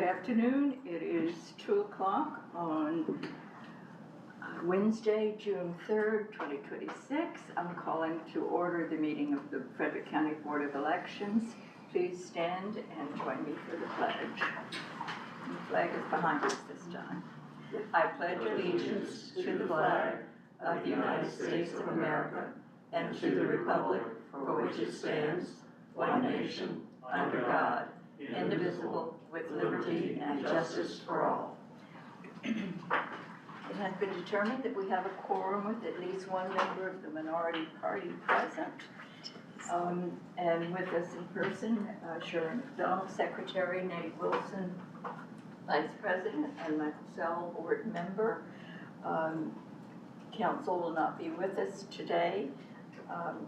Good afternoon. It is 2 o'clock on Wednesday, June 3rd, 2026. I'm calling to order the meeting of the Frederick County Board of Elections. Please stand and join me for the pledge. And the flag is behind us this time. I pledge allegiance to the flag of the United States of America and to the republic for which it stands, one nation, under God, indivisible, with liberty and justice for all. It has been determined that we have a quorum with at least one member of the minority party present. And with us in person, Sharon McDonald, Secretary, Nate Wilson, Vice President, and Michael Sell, Board Member. Council will not be with us today.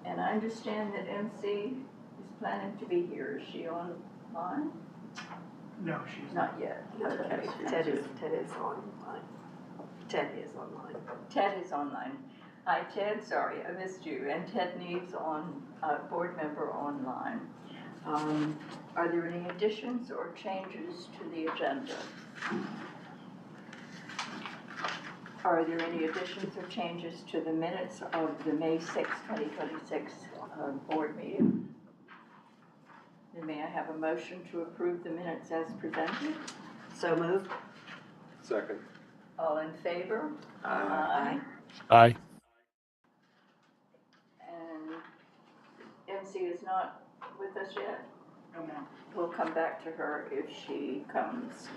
And I understand that MC is planning to be here. Is she online? No, she's not yet. Okay. Ted is online. Ted is online. Ted is online. Hi, Ted. Sorry, I missed you. And Ted Neves board member online. Are there any additions or changes to the agenda? Are there any additions or changes to the minutes of the May 6, 2026 board meeting? Then may I have a motion to approve the minutes as presented? So moved. Second. All in favor? Aye. Aye. And MC is not with us yet? no ma'am. We'll come back to her if she comes.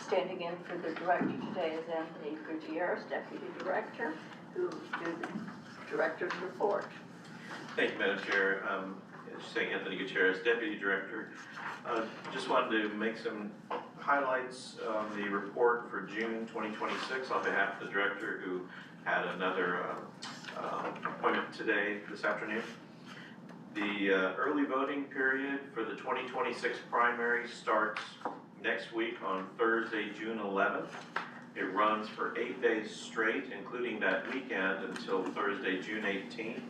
Standing in for the director today is Anthony Gutierrez, Deputy Director, who will do the Director's report. Thank you, Madam Chair. Saying Anthony Gutierrez, Deputy Director. Just wanted to make some highlights on the report for June 2026 on behalf of the Director who had another appointment this afternoon. The early voting period for the 2026 primary starts next week on Thursday, June 11th. It runs for 8 days straight, including that weekend until Thursday, June 18th.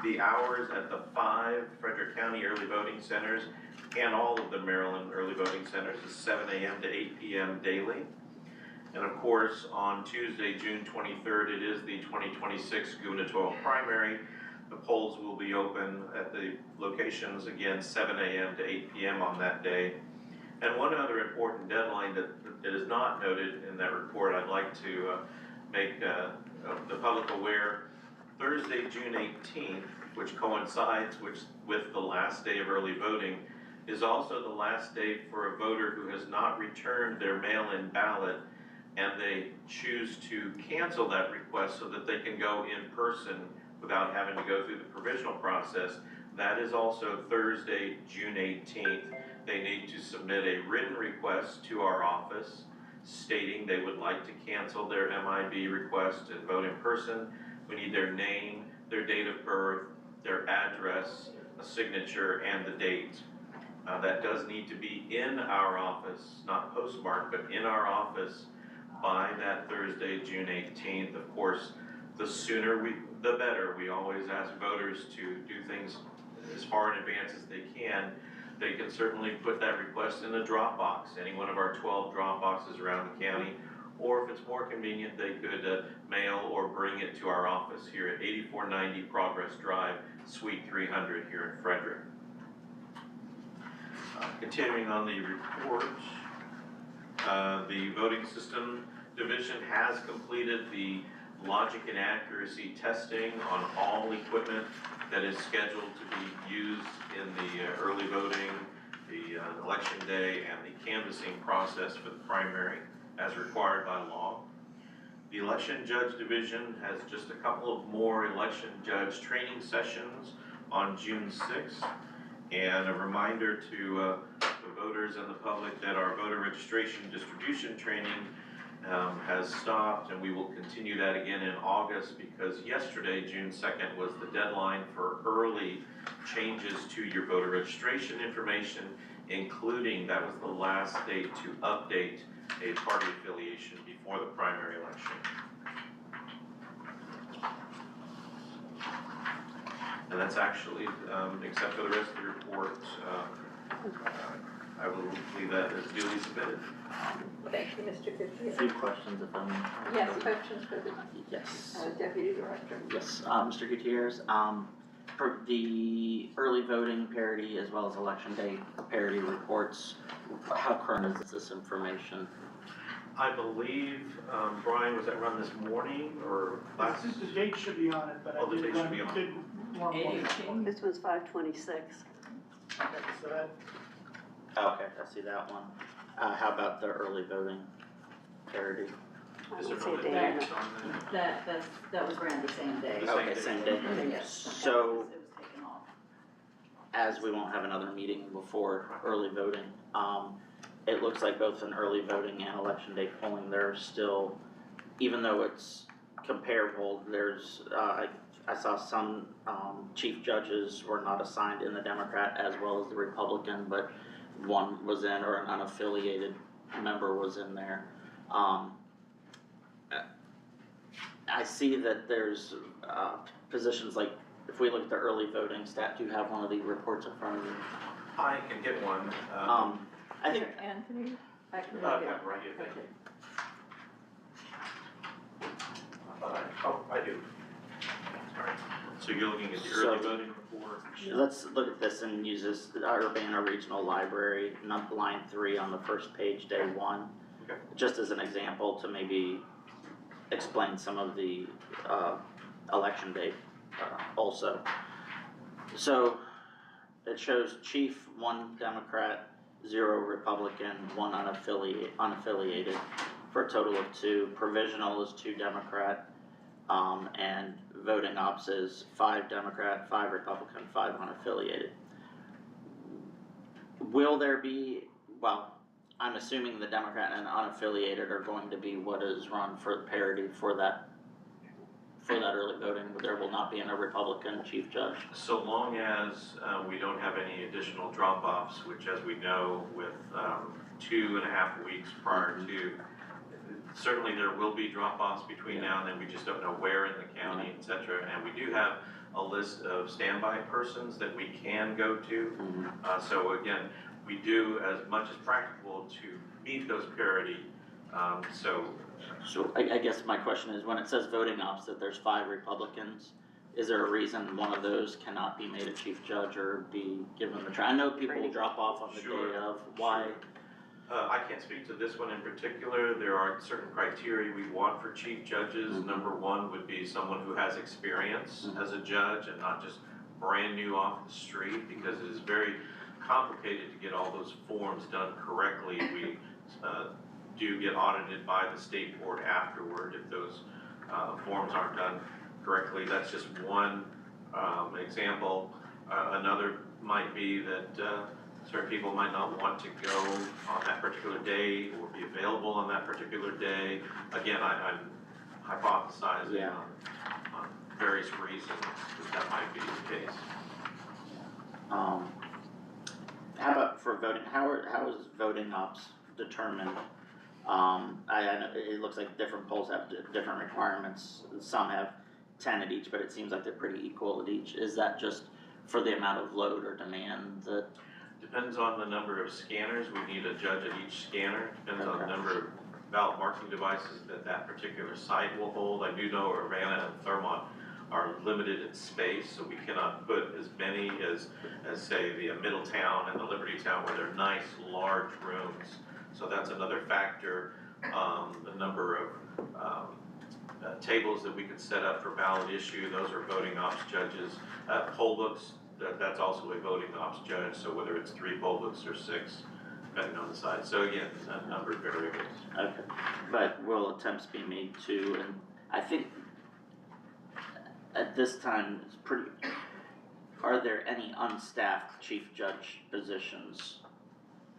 The hours at the 5 Frederick County early voting centers and all of the Maryland early voting centers is 7 a.m. to 8 p.m. daily. And of course, on Tuesday, June 23rd, it is the 2026 gubernatorial primary. The polls will be open at the locations, again, 7 a.m. to 8 p.m. on that day. And one other important deadline that is not noted in that report, I'd like to make the public aware. Thursday, June 18th, which coincides with the last day of early voting, is also the last day for a voter who has not returned their mail-in ballot and they choose to cancel that request so that they can go in person without having to go through the provisional process. That is also Thursday, June 18th. They need to submit a written request to our office stating they would like to cancel their MIB request and vote in person. We need their name, their date of birth, their address, a signature, and the date. That does need to be in our office, not postmarked, but in our office by that Thursday, June 18th. Of course, the sooner the better. We always ask voters to do things as far in advance as they can. They can certainly put that request in a drop box, any one of our 12 drop boxes around the county, or if it's more convenient, they could mail or bring it to our office here at 8490 Progress Drive, Suite 300 here in Frederick. Continuing on the report, the voting system division has completed the logic and accuracy testing on all equipment that is scheduled to be used in the early voting, the election day, and the canvassing process for the primary as required by law. The election judge division has just a couple of more election judge training sessions on June 6th. And a reminder to the voters and the public that our voter registration distribution training has stopped, and we will continue that again in August because yesterday, June 2nd, was the deadline for early changes to your voter registration information, including that was the last date to update a party affiliation before the primary election. And that's actually, except for the rest of the report, I will leave that as duly submitted. Thank you, Mr. A Gutierrez. few questions if I may. Yes, questions for the Yes. Deputy Director? Yes, Mr. Gutierrez, for the early voting parity as well as election day parity reports, how current is this information? I believe, Brian, was that run this morning or last? The date should be on it, but Oh, I the did date should be on. run one. 8/18. This was 5/26. Okay, so that, Okay, I see that one. How about the early voting parity? I Is there don't see no a date on dates it. on that? That was ran the same day. The same Okay, day. same day. Yes. So, It was taken off. as we won't have another meeting before early voting, it looks like both in early voting and election day polling, there's still, even though it's comparable, there's, I saw some, chief judges were not assigned in the Democrat as well as the Republican, but one was in, or an unaffiliated member was in there. I see that there's, positions like, if we look at the early voting stat, do you have one of the reports in front of you? I can get one. I think, Here, Anthony, I can I've look got at it right here, thank you. Okay. Oh, I do. Sorry. So you're looking at the early voting report? let's look at this and use this, our Urbana Regional Library, line 3 on the first page, day 1. Okay. Just as an example to maybe explain some of the, election day, also. So, it shows chief, 1 Democrat, 0 Republican, 1 unaffiliated, for a total of 2. Provisional is 2 Democrat, and voting ops is 5 Democrat, 5 Republican, 5 unaffiliated. Will there be, well, I'm assuming the Democrat and unaffiliated are going to be what is run for parity for that early voting, there will not be a Republican chief judge. So long as we don't have any additional drop-offs, which as we know with 2.5 weeks prior to, certainly there will be drop-offs between now and then, we just don't know where in the county, et cetera. And we do have a list of standby persons that we can go to. So again, we do as much as practical to meet those parity, So I guess my question is, when it says voting ops, that there's 5 Republicans, is there a reason one of those cannot be made a chief judge or be given the I know people will drop off on the Sure, day of, why? Sure. I can't speak to this one in particular. There are certain criteria we want for chief judges. Number 1 would be someone who has experience as a judge and not just brand new off the street, because it is very complicated to get all those forms done correctly. We do get audited by the state board afterward if those forms aren't done correctly. That's just one example. Another might be that certain people might not want to go on that particular day or be available on that particular day. Again, I'm hypothesizing Yeah. on various reasons that might be the case. How about for voting, how is voting ops determined? I know it looks like different polls have different requirements, some have 10 at each, but it seems like they're pretty equal at each. Is that just for the amount of load or demand that? Depends on the number of scanners. We need a judge at each scanner. Depends on the Okay. number of ballot marking devices that particular site will hold. I do know Urbana and Thurmont are limited in space, so we cannot put as many as say the Middletown and the Liberty Town, where they're nice, large rooms. So that's another factor. The number of tables that we could set up for ballot issue, those are voting ops judges. Poll books, that's also a voting ops judge, so whether it's 3 poll books or 6, depending on the size. So again, a number of variables. Okay, but will attempts be made to, and I think at this time, it's pretty, are there any unstaffed chief judge positions?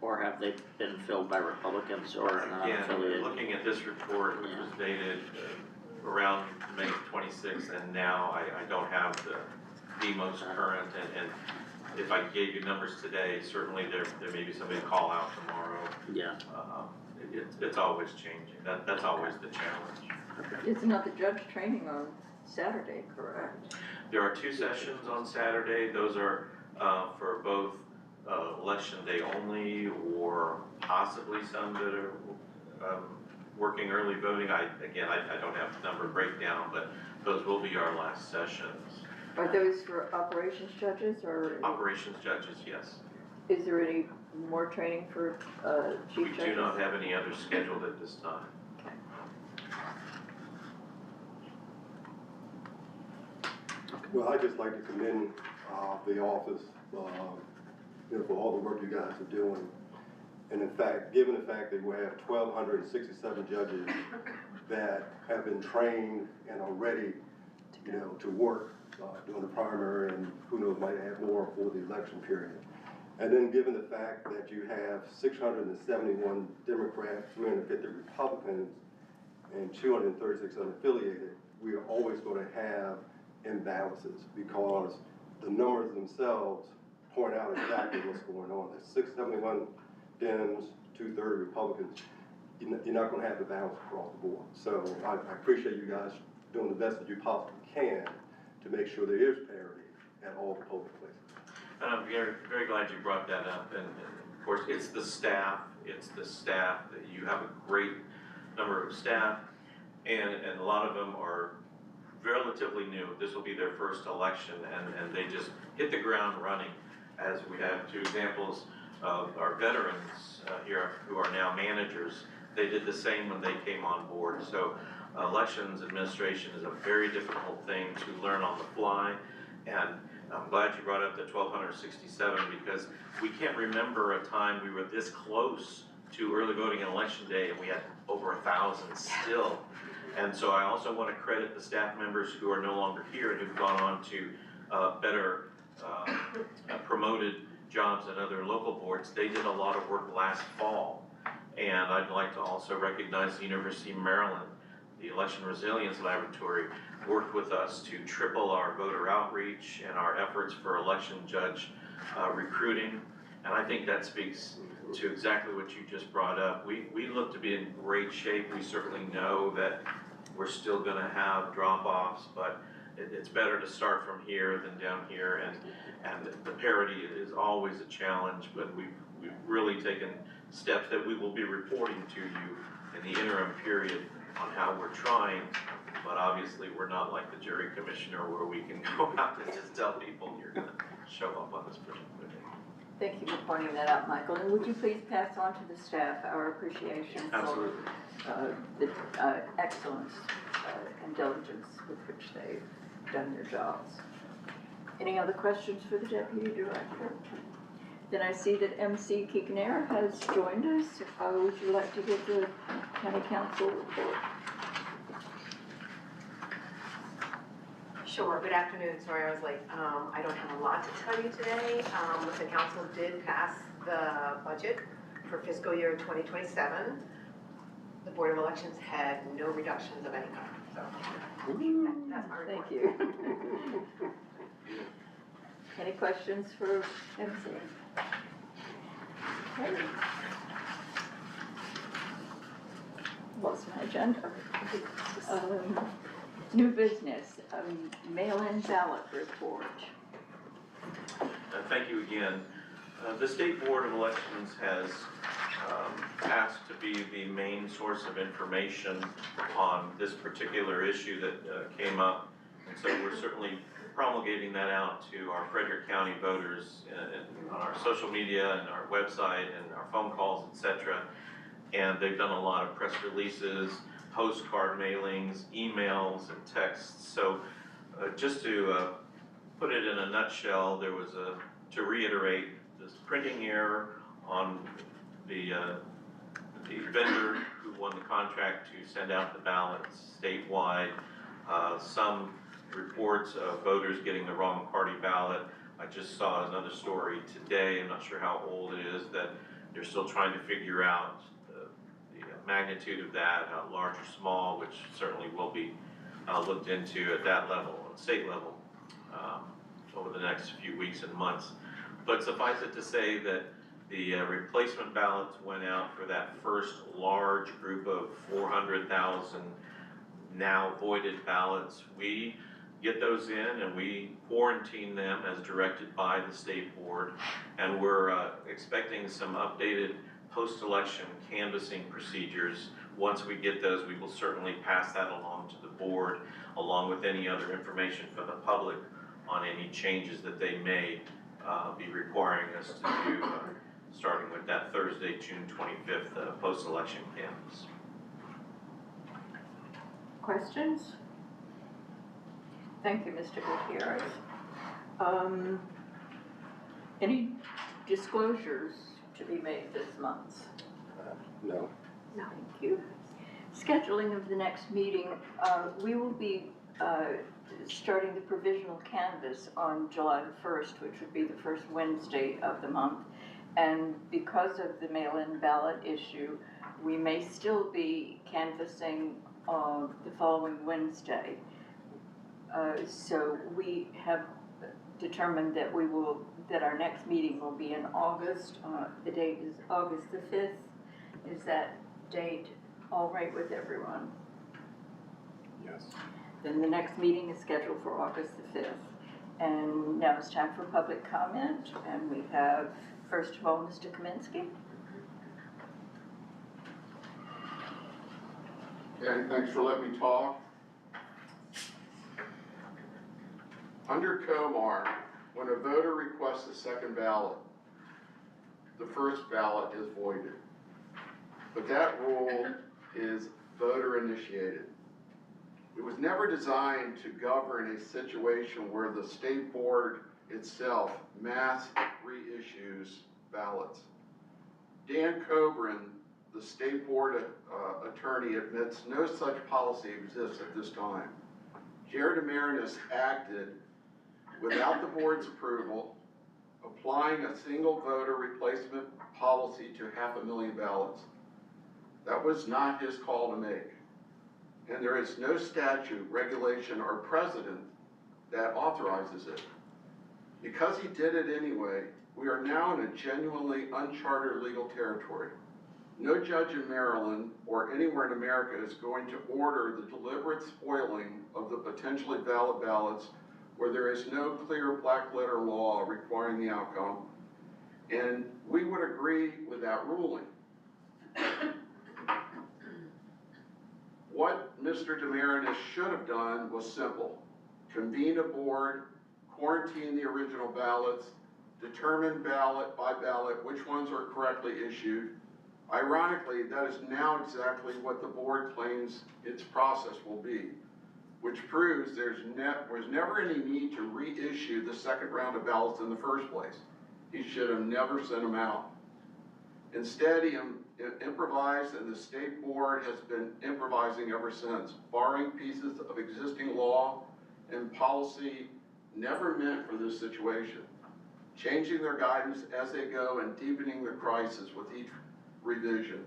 Or have they been filled by Republicans or an Again, unaffiliated? looking at this report, which was dated around May 26th, and now I don't have the most current, and if I gave you numbers today, certainly there may be somebody call out tomorrow. Yeah, It's always changing, that's always the challenge. It's not the judge training on Saturday, correct? There are 2 sessions on Saturday, those are for both election day only, or possibly some that are, working early voting. I don't have the number breakdown, but those will be our last sessions. Are those for operations judges, or Operations judges, yes. is there any more training for We chief judges? do not have any others scheduled at this time. Okay. Well, I'd just like to commend the office, for all the work you guys are doing. And in fact, given the fact that we have 1,267 judges that have been trained and are ready, to work during the primary, and who knows, might have more for the election period. And then given the fact that you have 671 Democrats, 350 Republicans, and 236 unaffiliated, we are always going to have imbalances because the numbers themselves point out exactly what's going on. There's 671 Dems, 230 Republicans. You're not going to have the balance across the board. So I appreciate you guys doing the best that you possibly can to make sure there is parity at all the polling places. And I'm very, very glad you brought that up, and of course, it's the staff that you have a great number of staff, and a lot of them are relatively new. This will be their first election, and they just hit the ground running, as we have two examples of our veterans here who are now managers. They did the same when they came on board. So elections administration is a very difficult thing to learn on the fly, and I'm glad you brought up the 1,267 because we can't remember a time we were this close to early voting and election day and we had over 1,000 still. And so I also want to credit the staff members who are no longer here and who've gone on to better promoted jobs at other local boards. They did a lot of work last fall. And I'd like to also recognize the University of Maryland. The Election Resilience Laboratory worked with us to triple our voter outreach and our efforts for election judge recruiting. And I think that speaks to exactly what you just brought up. We look to be in great shape. We certainly know that we're still gonna have drop-offs, but it's better to start from here than down here. And the parity is always a challenge, but we've really taken steps that we will be reporting to you in the interim period on how we're trying, but obviously we're not like the jury commissioner where we can go out and just tell people you're gonna show up on this particular day. Thank you for pointing that out, Michael. And would you please pass on to the staff our appreciation Absolutely. for the excellence and diligence with which they've done their jobs. Any other questions for the Deputy Director? Then I see that MC Keekner has joined us. Would you like to give the County Council report? Sure, good afternoon, sorry I was late. I don't have a lot to tell you today. The council did pass the budget for fiscal year 2027. The Board of Elections had no reductions of any kind, so that's my report. Thank you. Any questions for MC? Okay. Lost my agenda. New business, mail-in ballot report. Thank you again. The State Board of Elections has asked to be the main source of information on this particular issue that came up. And so we're certainly promulgating that out to our Frederick County voters on our social media and our website and our phone calls, etc. And they've done a lot of press releases, postcard mailings, emails, and texts. So just to put it in a nutshell, there was to reiterate this printing error on the vendor who won the contract to send out the ballots statewide. Some reports of voters getting the wrong party ballot. I just saw another story today, I'm not sure how old it is, that they're still trying to figure out the magnitude of that, how large or small, which certainly will be looked into at that level, state level, over the next few weeks and months. But suffice it to say that the replacement ballots went out for that first large group of 400,000 now voided ballots. We get those in and we quarantine them as directed by the state board. And we're expecting some updated post-election canvassing procedures. Once we get those, we will certainly pass that along to the board, along with any other information for the public on any changes that they may be requiring us to do, starting with that Thursday, June 25th, post-election canvass. Questions? Thank you, Mr. Gutierrez. Any disclosures to be made this month? No. Thank you. Scheduling of the next meeting, we will be starting the provisional canvass on July the 1st, which would be the first Wednesday of the month. And because of the mail-in ballot issue, we may still be canvassing the following Wednesday. So we have determined that that our next meeting will be in August. The date is August the 5th. Is that date all right with everyone? Yes. Then the next meeting is scheduled for August the 5th. And now it's time for public comment, and we have, first of all, Mr. Kaminsky. Okay, thanks for letting me talk. Under Comar, when a voter requests a second ballot, the first ballot is voided. But that rule is voter initiated. It was never designed to govern a situation where the state board itself mass reissues ballots. Dan Coburn, the state board attorney, admits no such policy exists at this time. Jared Emeritus acted without the board's approval, applying a single voter replacement policy to 500,000 ballots. That was not his call to make. And there is no statute, regulation, or precedent that authorizes it. Because he did it anyway, we are now in a genuinely uncharted legal territory. No judge in Maryland or anywhere in America is going to order the deliberate spoiling of the potentially valid ballots where there is no clear black letter law requiring the outcome. And we would agree with that ruling. What Mr. Demarinis should have done was simple. Convene a board, quarantine the original ballots, determine ballot by ballot which ones are correctly issued. Ironically, that is now exactly what the board claims its process will be, which proves there was never any need to reissue the second round of ballots in the first place. He should have never sent them out. Instead, he improvised, and the state board has been improvising ever since, borrowing pieces of existing law and policy never meant for this situation, changing their guidance as they go and deepening the crisis with each revision.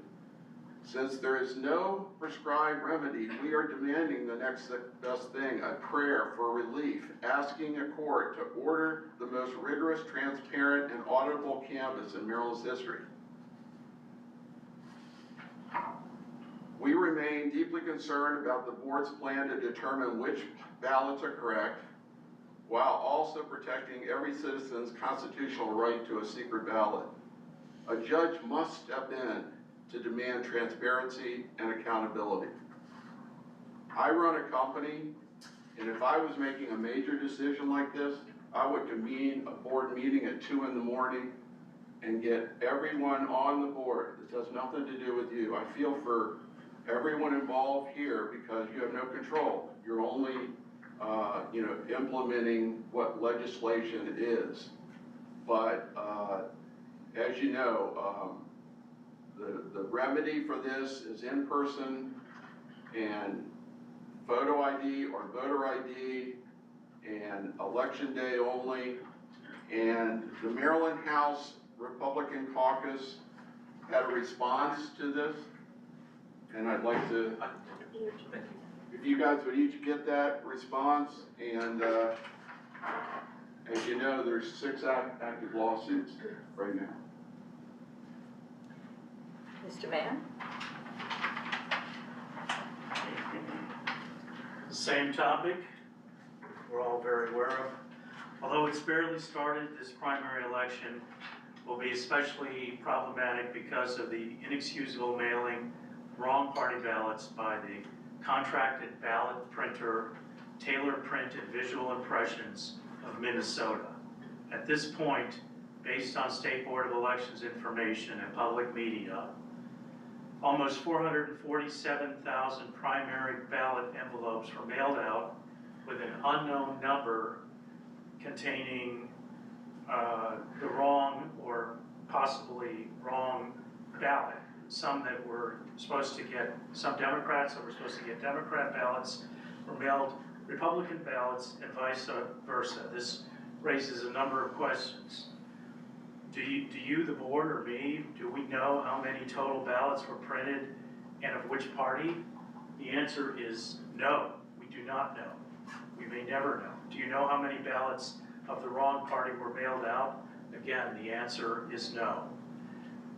Since there is no prescribed remedy, we are demanding the next best thing, a prayer for relief, asking a court to order the most rigorous, transparent, and auditable canvass in Maryland's history. We remain deeply concerned about the board's plan to determine which ballots are correct, while also protecting every citizen's constitutional right to a secret ballot. A judge must step in to demand transparency and accountability. I run a company, and if I was making a major decision like this, I would convene a board meeting at 2 in the morning and get everyone on the board. This has nothing to do with you. I feel for everyone involved here because you have no control. You're only implementing what legislation is. But as you know, the remedy for this is in person and photo ID or voter ID and election day only. And the Maryland House Republican Caucus had a response to this. And I'd like to, if you guys would each get that response, and as you know, there's 6 active lawsuits right now. Mr. Mann? Same topic, we're all very aware of. Although it's barely started, this primary election will be especially problematic because of the inexcusable mailing wrong party ballots by the contracted ballot printer, Taylor Print and Visual Impressions of Minnesota. At this point, based on State Board of Elections information and public media, almost 447,000 primary ballot envelopes were mailed out with an unknown number containing the wrong or possibly wrong ballot. Some that were supposed to get, some Democrats that were supposed to get Democrat ballots were mailed Republican ballots and vice versa. This raises a number of questions. Do you, the board, or me, do we know how many total ballots were printed and of which party? The answer is no, we do not know. We may never know. Do you know how many ballots of the wrong party were mailed out? Again, the answer is no.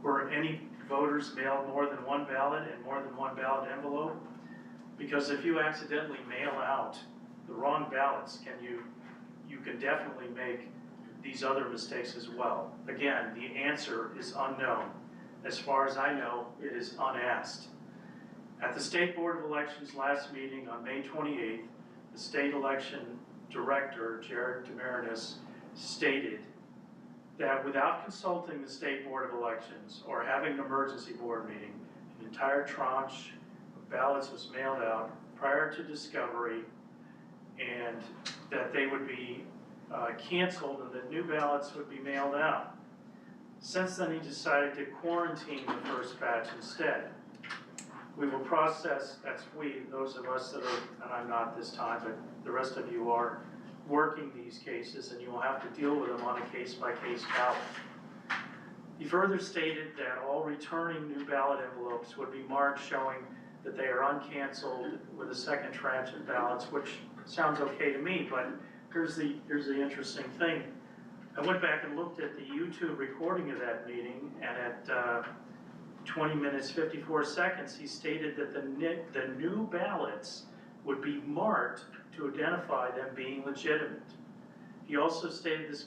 Were any voters mailed more than one ballot and more than one ballot envelope? Because if you accidentally mail out the wrong ballots, you can definitely make these other mistakes as well. Again, the answer is unknown. As far as I know, it is unasked. At the State Board of Elections last meeting on May 28th, the state election director, Jared Demarinis, stated that without consulting the State Board of Elections or having an emergency board meeting, an entire tranche of ballots was mailed out prior to discovery, and that they would be canceled and that new ballots would be mailed out. Since then, he decided to quarantine the first batch instead. We will process, that's we, those of us that are, and I'm not this time, but the rest of you are working these cases, and you will have to deal with them on a case-by-case ballot. He further stated that all returning new ballot envelopes would be marked showing that they are uncanceled with a second tranche of ballots, which sounds okay to me, but here's the interesting thing. I went back and looked at the YouTube recording of that meeting, and at 20 minutes 54 seconds, he stated that the new ballots would be marked to identify them being legitimate. He also stated this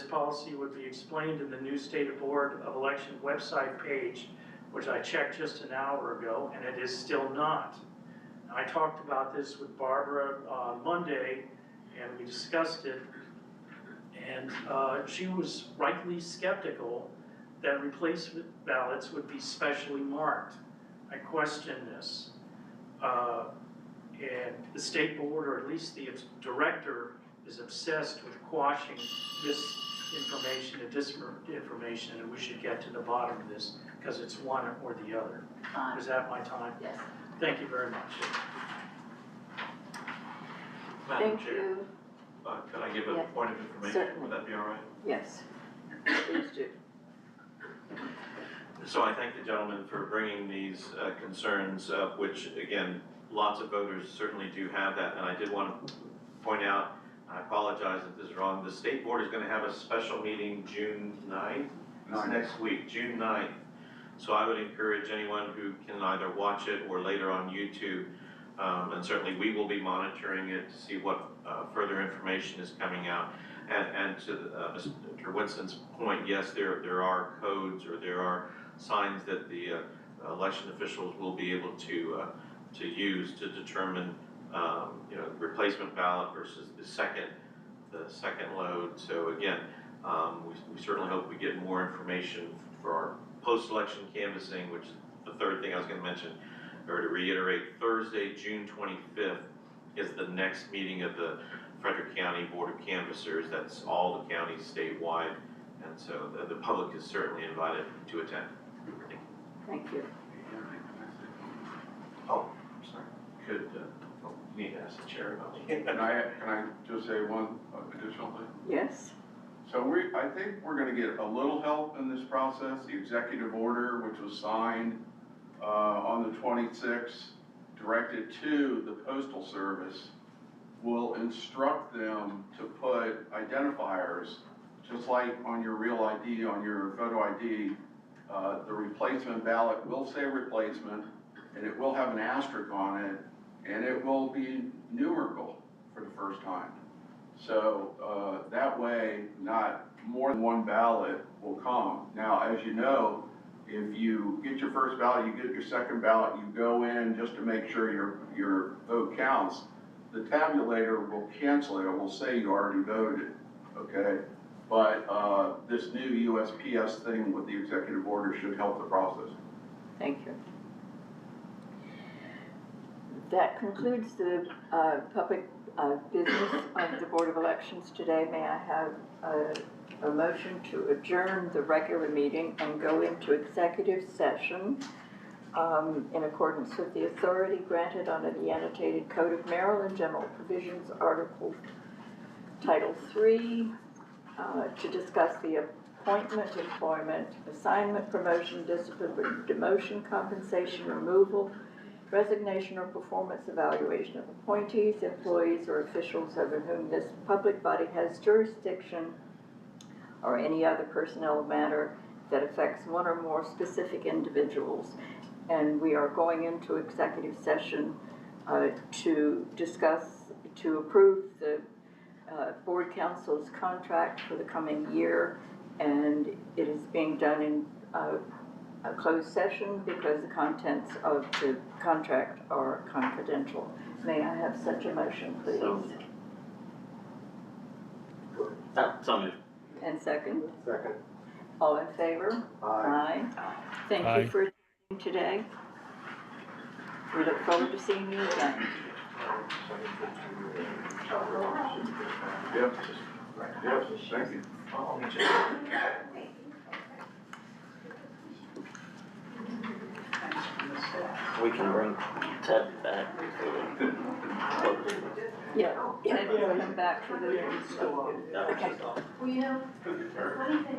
policy would be explained in the new State Board of Election website page, which I checked just an hour ago, and it is still not. I talked about this with Barbara on Monday, and we discussed it, and she was rightly skeptical that replacement ballots would be specially marked. I question this. And the State Board, or at least the director, is obsessed with quashing misinformation and disinformation, and we should get to the bottom of this, because it's one or the other. Is that my time? Yes. Thank you very much. Madam Thank Chair, you. Could I give a Yeah, point of information? certainly. Would that be all right? Yes, please do. So I thank the gentleman for bringing these concerns up, which again, lots of voters certainly do have that. And I did want to point out, I apologize if this is wrong, the State Board is going to have a special meeting June 9th? It's next week, June 9th. So I would encourage anyone who can either watch it or later on YouTube, and certainly we will be monitoring it to see what further information is coming out. And to Mr. Winston's point, yes, there are codes or there are signs that the election officials will be able to use to determine, replacement ballot versus the second load. So again, we certainly hope we get more information for our post-election canvassing, which is the third thing I was going to mention, or to reiterate. Thursday, June 25th is the next meeting of the Frederick County Board of Canvassers. That's all the counties statewide, and so the public is certainly invited to attend. Thank you. Oh, I'm sorry. Could, you need to ask the chair about it. Can I just say one additional thing? Yes, So I think we're gonna get a little help in this process. The executive order, which was signed on the 26th, directed to the Postal Service, will instruct them to put identifiers, just like on your real ID, on your photo ID, the replacement ballot will say replacement, and it will have an asterisk on it, and it will be numerical for the first time. So, that way, not more than one ballot will come. Now, as you know, if you get your first ballot, you get your second ballot, you go in just to make sure your vote counts, the tabulator will cancel it, it will say you already voted, okay? But, this new USPS thing with the executive order should help the process. Thank you. That concludes the public business of the Board of Elections today. May I have a motion to adjourn the regular meeting and go into executive session in accordance with the authority granted under the annotated Code of Maryland General Provisions, Article Title III, to discuss the appointment, employment, assignment, promotion, discipline, demotion, compensation, removal, resignation, or performance evaluation of appointees, employees, or officials over whom this public body has jurisdiction, or any other personnel matter that affects one or more specific individuals. And we are going into executive session to discuss, to approve the board council's contract for the coming year, and it is being done in a closed session because the contents of the contract are confidential. May I have such a motion, please? So moved. And second? Second. All in favor? Aye. Thank Aye. you for attending today. We look forward to seeing you again. Yep. Yep, thank you. We can bring Ted back. Yeah, Ted will come back for the. Yeah. Okay.